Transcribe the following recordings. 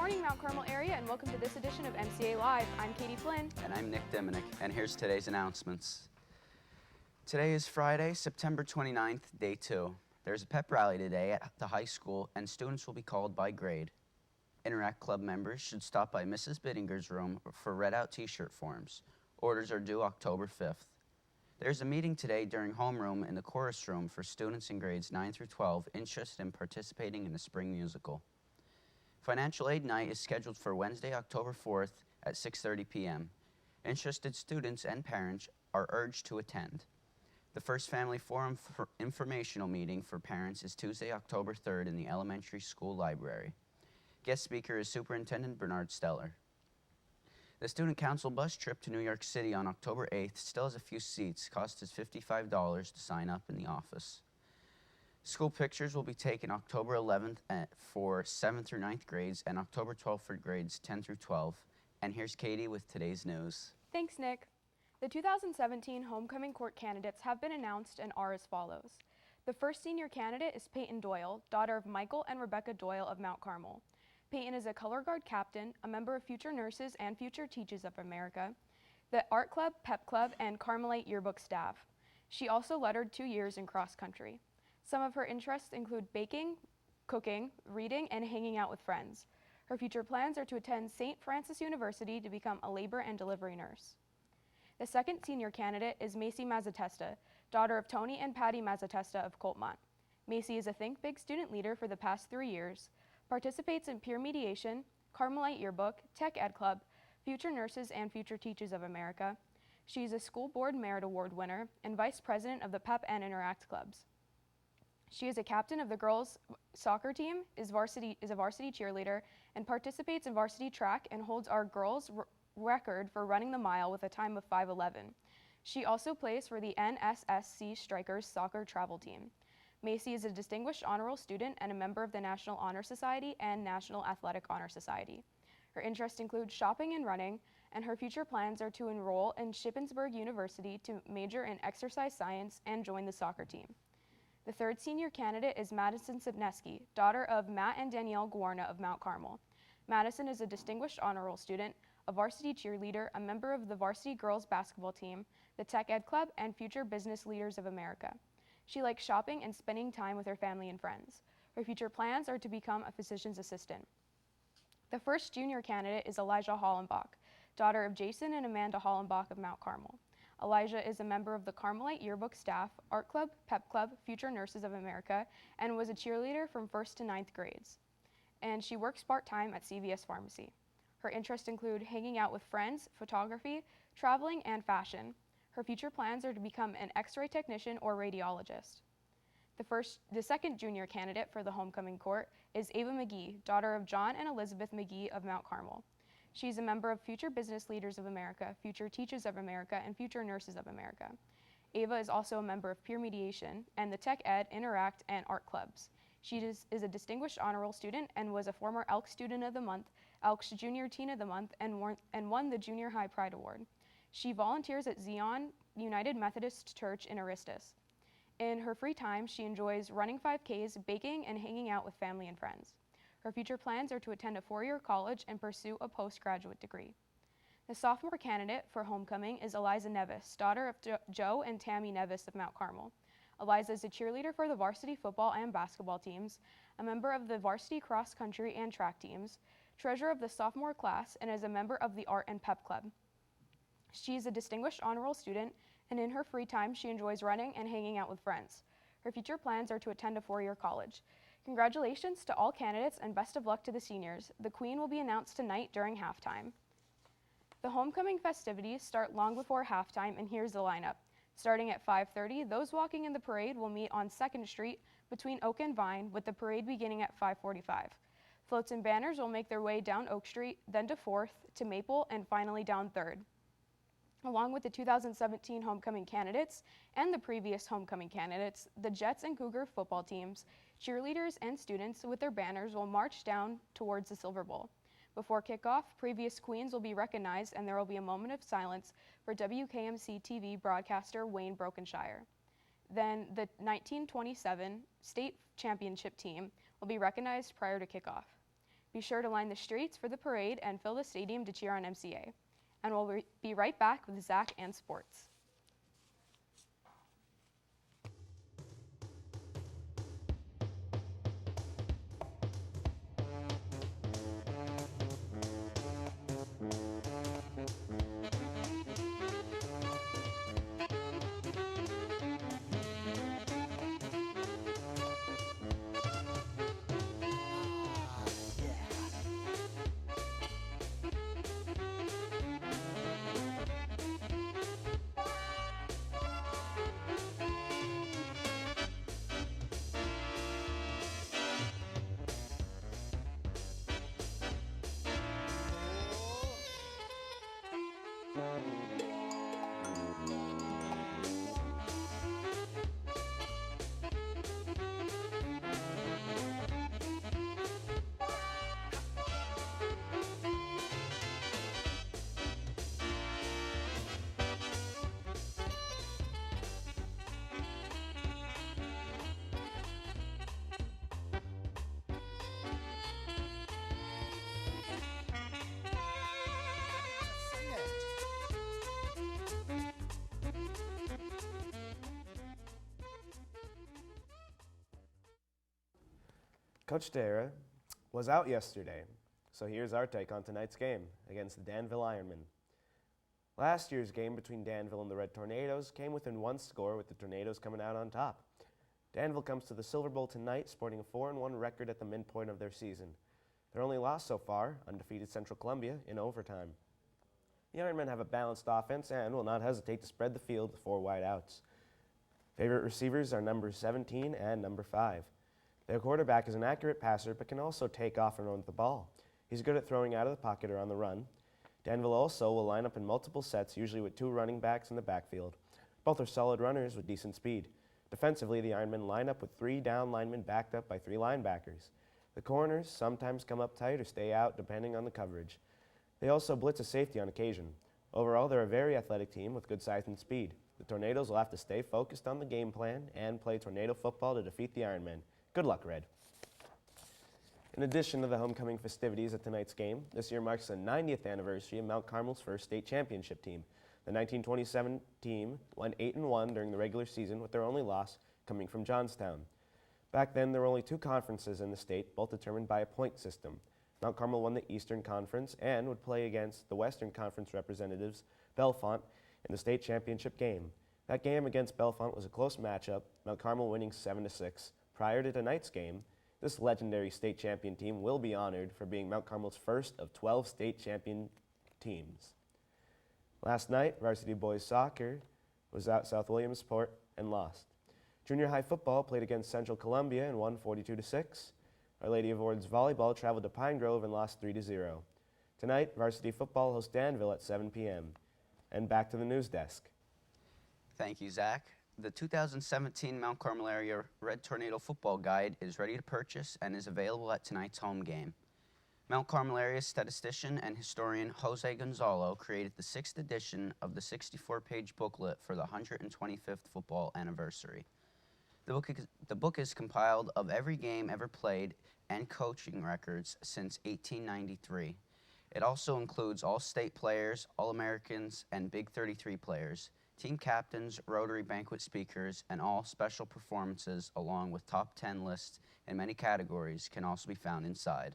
morning, Mount Carmel area, and welcome to this edition of MCA Live. I'm Katie Flynn. And I'm Nick Diminick, and here's today's announcements. Today is Friday, September 29th, day 2. There's a pep rally today at the high school, and students will be called by grade. Interact Club members should stop by Mrs. Bittinger's room for read-out t-shirt forms. Orders are due October 5th. There's a meeting today during homeroom in the chorus room for students in grades 9 through 12 interested in participating in the spring musical. Financial aid night is scheduled for Wednesday, October 4th at 6:30 p.m. Interested students and parents are urged to attend. The First Family Forum for informational meeting for parents is Tuesday, October 3rd in the elementary school library. Guest speaker is Superintendent Bernard Steller. The Student Council bus trip to New York City on October 8th still has a few seats. Cost is $55 to sign up in the office. School pictures will be taken October 11th for 7th through 9th grades and October 12th for grades 10 through 12. And here's Katie with today's news. Thanks, Nick. The 2017 homecoming court candidates have been announced and are as follows. The first senior candidate is Peyton Doyle, daughter of Michael and Rebecca Doyle of Mount Carmel. Peyton is a color guard captain, a member of Future Nurses and Future Teachers of America, the Art Club, Pep Club, and Carmelite Yearbook staff. She also lettered 2 years in cross country. Some of her interests include baking, cooking, reading, and hanging out with friends. Her future plans are to attend St. Francis University to become a labor and delivery nurse. The second senior candidate is Macy Mazzatesta, daughter of Tony and Patty Mazzatesta of Coltmont. Macy is a Think Big student leader for the past 3 years, participates in peer mediation, Carmelite Yearbook, Tech Ed Club, Future Nurses and Future Teachers of America. She is a School Board Merit Award winner and vice president of the PEP and Interact clubs. She is a captain of the girls' soccer team, is a varsity cheerleader, and participates in varsity track and holds our girls' record for running the mile with a time of 5:11. She also plays for the NSSC Strikers soccer travel team. Macy is a distinguished honor roll student and a member of the National Honor Society and National Athletic Honor Society. Her interests include shopping and running, and her future plans are to enroll in Shippensburg University to major in exercise science and join the soccer team. The third senior candidate is Madison Sibneski, daughter of Matt and Danielle Guarna of Mount Carmel. Madison is a distinguished honor roll student, a varsity cheerleader, a member of the varsity girls basketball team, the Tech Ed Club, and Future Business Leaders of America. She likes shopping and spending time with her family and friends. Her future plans are to become a physician's assistant. The first junior candidate is Elijah Hollenbach, daughter of Jason and Amanda Hollenbach of Mount Carmel. Elijah is a member of the Carmelite Yearbook staff, Art Club, Pep Club, Future Nurses of America, and was a cheerleader from 1st to 9th grades. And she works part-time at CVS Pharmacy. Her interests include hanging out with friends, photography, traveling, and fashion. Her future plans are to become an X-ray technician or radiologist. The second junior candidate for the homecoming court is Ava McGee, daughter of John and Elizabeth McGee of Mount Carmel. She's a member of Future Business Leaders of America, Future Teachers of America, and Future Nurses of America. Ava is also a member of Peer Mediation and the Tech Ed, Interact, and Art clubs. She is a distinguished honor roll student and was a former Elks Student of the Month, Elks Junior Teen of the Month, and won the Junior High Pride Award. She volunteers at Zion United Methodist Church in Aristus. In her free time, she enjoys running 5Ks, baking, and hanging out with family and friends. Her future plans are to attend a 4-year college and pursue a postgraduate degree. The sophomore candidate for homecoming is Eliza Nevis, daughter of Joe and Tammy Nevis of Mount Carmel. Eliza is a cheerleader for the varsity football and basketball teams, a member of the varsity cross country and track teams, treasurer of the sophomore class, and is a member of the Art and Pep Club. She is a distinguished honor roll student, and in her free time, she enjoys running and hanging out with friends. Her future plans are to attend a 4-year college. Congratulations to all candidates and best of luck to the seniors. The Queen will be announced tonight during halftime. The homecoming festivities start long before halftime, and here's the lineup. Starting at 5:30, those walking in the parade will meet on 2nd Street between Oak and Vine, with the parade beginning at 5:45. Floats and banners will make their way down Oak Street, then to 4th, to Maple, and finally down 3rd. Along with the 2017 homecoming candidates and the previous homecoming candidates, the Jets and Cougar football teams, cheerleaders, and students with their banners will march down towards the Silver Bowl. Before kickoff, previous queens will be recognized, and there will be a moment of silence for WKMC TV broadcaster Wayne Brokenshire. Then the 1927 state championship team will be recognized prior to kickoff. Be sure to line the streets for the parade and fill the stadium to cheer on MCA. And we'll be right back with Zach and sports. Coach Dara was out yesterday, so here's our take on tonight's game against the Danville Ironmen. Last year's game between Danville and the Red Tornadoes came within one score, with the Tornadoes coming out on top. Danville comes to the Silver Bowl tonight sporting a 4-1 record at the midpoint of their season. Their only loss so far, undefeated Central Columbia in overtime. The Ironmen have a balanced offense and will not hesitate to spread the field with 4 wide outs. Favorite receivers are number 17 and number 5. Their quarterback is an accurate passer but can also take off and run with the ball. He's good at throwing out of the pocket or on the run. Danville also will line up in multiple sets, usually with 2 running backs in the backfield. Both are solid runners with decent speed. Defensively, the Ironmen line up with 3 down linemen backed up by 3 linebackers. The corners sometimes come up tight or stay out depending on the coverage. They also blitz a safety on occasion. Overall, they're a very athletic team with good size and speed. The Tornadoes will have to stay focused on the game plan and play tornado football to defeat the Ironmen. Good luck, Red. In addition to the homecoming festivities at tonight's game, this year marks the 90th anniversary of Mount Carmel's first state championship team. The 1927 team went 8-1 during the regular season, with their only loss coming from Johnstown. Back then, there were only 2 conferences in the state, both determined by a point system. Mount Carmel won the Eastern Conference and would play against the Western Conference representatives, Bellefonte, in the state championship game. That game against Bellefonte was a close matchup, Mount Carmel winning 7-6. Prior to tonight's game, this legendary state champion team will be honored for being Mount Carmel's first of 12 state champion teams. Last night, varsity boys soccer was at South Williamsport and lost. Junior high football played against Central Columbia and won 42-6. Our Lady of Wards volleyball traveled to Pine Grove and lost 3-0. Tonight, varsity football hosts Danville at 7 p.m. And back to the news desk. Thank you, Zach. The 2017 Mount Carmel Area Red Tornado Football Guide is ready to purchase and is available at tonight's home game. Mount Carmel Area statistician and historian Jose Gonzalo created the 6th edition of the 64-page booklet for the 125th football anniversary. The book is compiled of every game ever played and coaching records since 1893. It also includes all state players, All-Americans, and Big 33 players, team captains, Rotary banquet speakers, and all special performances, along with top 10 lists in many categories, can also be found inside.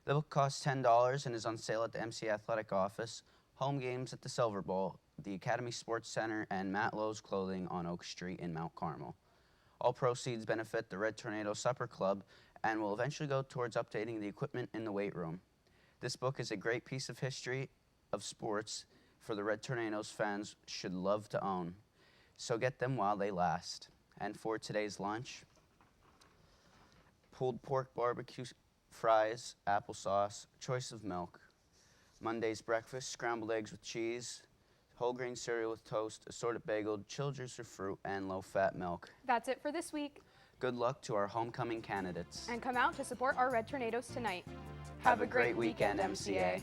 The book costs $10 and is on sale at the MC Athletic Office, home games at the Silver Bowl, the Academy Sports Center, and Matt Lowe's Clothing on Oak Street in Mount Carmel. All proceeds benefit the Red Tornado Supper Club and will eventually go towards updating the equipment in the weight room. This book is a great piece of history of sports for the Red Tornadoes fans should love to own. So get them while they last. And for today's lunch, pulled pork barbecue fries, applesauce, choice of milk. Monday's breakfast, scrambled eggs with cheese, whole grain cereal with toast, assorted bagel, chilled juice or fruit, and low-fat milk. That's it for this week. Good luck to our homecoming candidates. And come out to support our Red Tornadoes tonight. Have a great weekend, MCA.